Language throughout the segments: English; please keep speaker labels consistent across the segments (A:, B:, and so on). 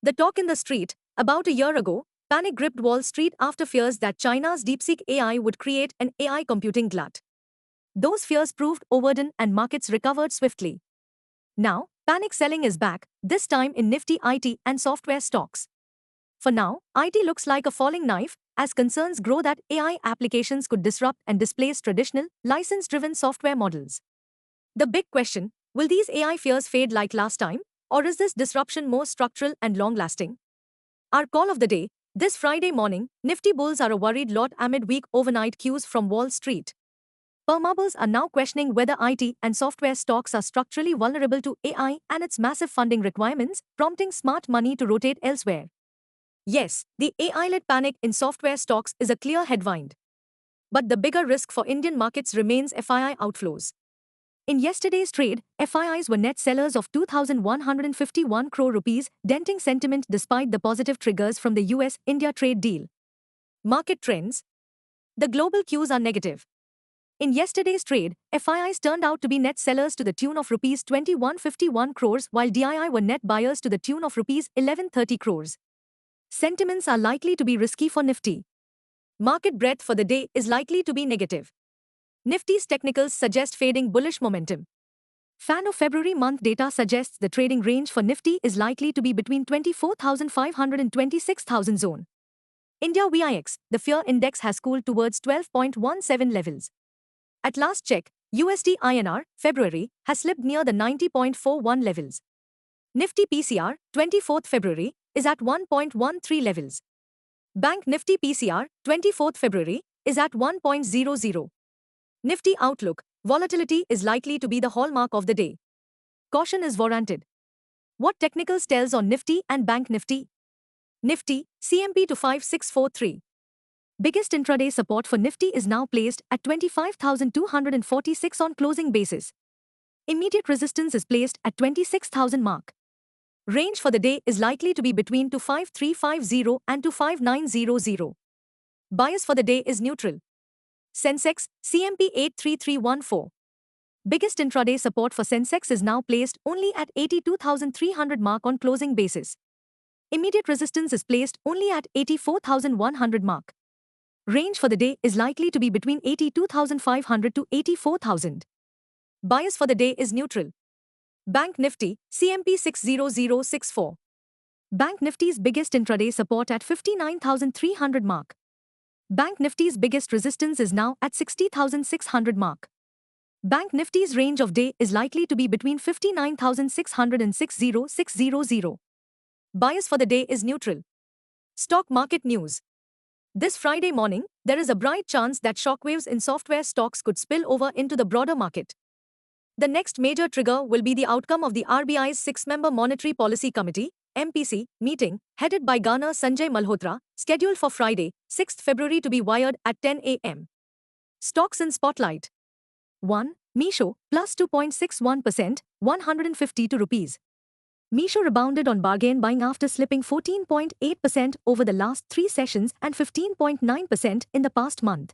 A: The talk in the street, about a year ago, panic gripped Wall Street after fears that China's DeepSeek AI would create an AI computing glut. Those fears proved overdone and markets recovered swiftly. Now, panic selling is back, this time in nifty IT and software stocks. For now, IT looks like a falling knife, as concerns grow that AI applications could disrupt and displace traditional, license-driven software models. The big question, will these AI fears fade like last time, or is this disruption more structural and long-lasting? Our call of the day, this Friday morning, Nifty bulls are a worried lot amid weak overnight cues from Wall Street. Permabulls are now questioning whether IT and software stocks are structurally vulnerable to AI and its massive funding requirements, prompting smart money to rotate elsewhere. Yes, the AI-led panic in software stocks is a clear headwind. But the bigger risk for Indian markets remains FII outflows. In yesterday's trade, FIIs were net sellers of 2,151 crore rupees, denting sentiment despite the positive triggers from the US-India trade deal. Market trends. The global cues are negative. In yesterday's trade, FIIs turned out to be net sellers to the tune of rupees 2,151 crores while DII were net buyers to the tune of rupees 1,130 crores. Sentiments are likely to be risky for Nifty. Market breadth for the day is likely to be negative. Nifty's technicals suggest fading bullish momentum. Fan of February month data suggests the trading range for Nifty is likely to be between 24,500 and 26,000 zone. India VIX, the fear index has cooled towards 12.17 levels. At last check, USD INR, February, has slipped near the 90.41 levels. Nifty PCR, 24th February, is at 1.13 levels. Bank Nifty PCR, 24th February, is at 1.00. Nifty outlook, volatility is likely to be the hallmark of the day. Caution is warranted. What technicals tells on Nifty and Bank Nifty? Nifty, CMP to 5643. Biggest intraday support for Nifty is now placed at 25,246 on closing basis. Immediate resistance is placed at 26,000 mark. Range for the day is likely to be between 25350 and 25900. Bias for the day is neutral. Sensex, CMP 83314. Biggest intraday support for Sensex is now placed only at 82,300 mark on closing basis. Immediate resistance is placed only at 84,100 mark. Range for the day is likely to be between 82,500 to 84,000. Bias for the day is neutral. Bank Nifty, CMP 60064. Bank Nifty's biggest intraday support at 59,300 mark. Bank Nifty's biggest resistance is now at 60,600 mark. Bank Nifty's range of day is likely to be between 59,600 and 60,600. Bias for the day is neutral. Stock market news. This Friday morning, there is a bright chance that shockwaves in software stocks could spill over into the broader market. The next major trigger will be the outcome of the RBI's six-member Monetary Policy Committee (MPC) meeting, headed by Governor Sanjay Malhotra, scheduled for Friday, 6th February to be wired at 10 a.m. Stocks in spotlight. 1. Meesho, plus 2.61%, 152 rupees. Meesho rebounded on bargain buying after slipping 14.8% over the last 3 sessions and 15.9% in the past month.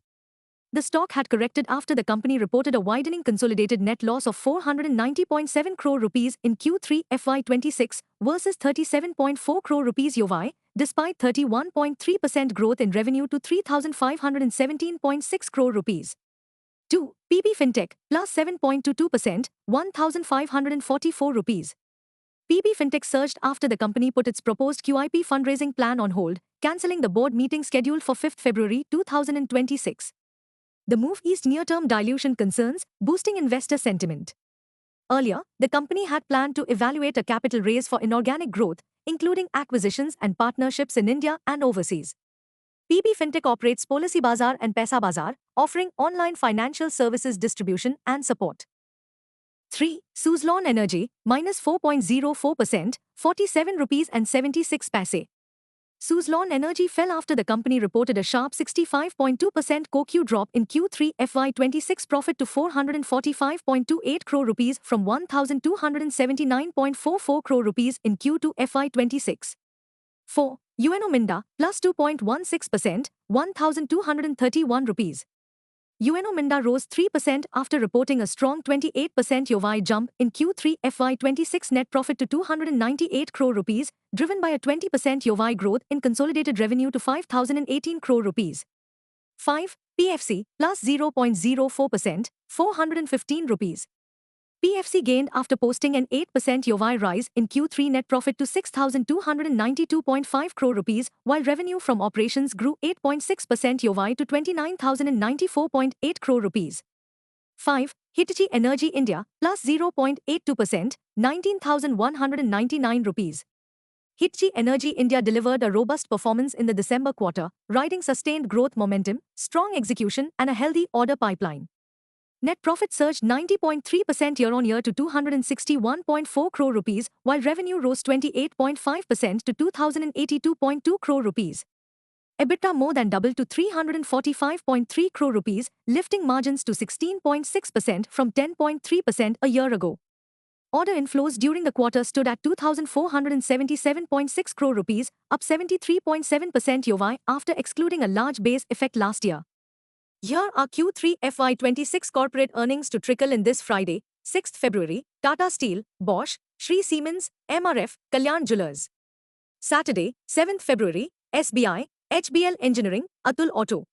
A: The stock had corrected after the company reported a widening consolidated net loss of 490.7 crore rupees in Q3 FY26 versus 37.4 crore rupees YoY, despite 31.3% growth in revenue to 3,517.6 crore rupees. 2. PB Fintech, plus 7.22%, 1,544 rupees. PB Fintech surged after the company put its proposed QIP fundraising plan on hold, cancelling the board meeting scheduled for 5th February 2026. The move eased near-term dilution concerns, boosting investor sentiment. Earlier, the company had planned to evaluate a capital raise for inorganic growth, including acquisitions and partnerships in India and overseas. PB Fintech operates Policybazaar and Paisabazaar, offering online financial services distribution and support. 3. Suzlon Energy, minus 4.04%, 47 rupees and 76 paise. Suzlon Energy fell after the company reported a sharp 65.2% QoQ drop in Q3 FY26 profit to 445.28 crore rupees from 1,279.44 crore rupees in Q2 FY26. 4. UNO Minda, plus 2.16%, 1,231 rupees. Uno Minda rose 3% after reporting a strong 28% YoY jump in Q3 FY26 net profit to 298 crore rupees, driven by a 20% YoY growth in consolidated revenue to 5,018 crore rupees. 5. PFC, plus 0.04%, 415 rupees. PFC gained after posting an 8% YoY rise in Q3 net profit to 6,292.5 crore rupees, while revenue from operations grew 8.6% YoY to 29,094.8 crore rupees. 5. Hitachi Energy India, plus 0.82%, 19,199 rupees. Hitachi Energy India delivered a robust performance in the December quarter, riding sustained growth momentum, strong execution, and a healthy order pipeline. Net profit surged 90.3% year-on-year to 261.4 crore rupees, while revenue rose 28.5% to 2,082.2 crore rupees. EBITDA more than doubled to 345.3 crore rupees, lifting margins to 16.6% from 10.3% a year ago. Order inflows during the quarter stood at 2,477.6 crore rupees, up 73.7% YoY after excluding a large base effect last year. Here are Q3 FY26 corporate earnings to trickle in this Friday, 6th February, Tata Steel, Bosch, Shree Siemens, MRF, Kalyan Jewellers. Saturday, 7th February, SBI, HBL Engineering, Atul Auto.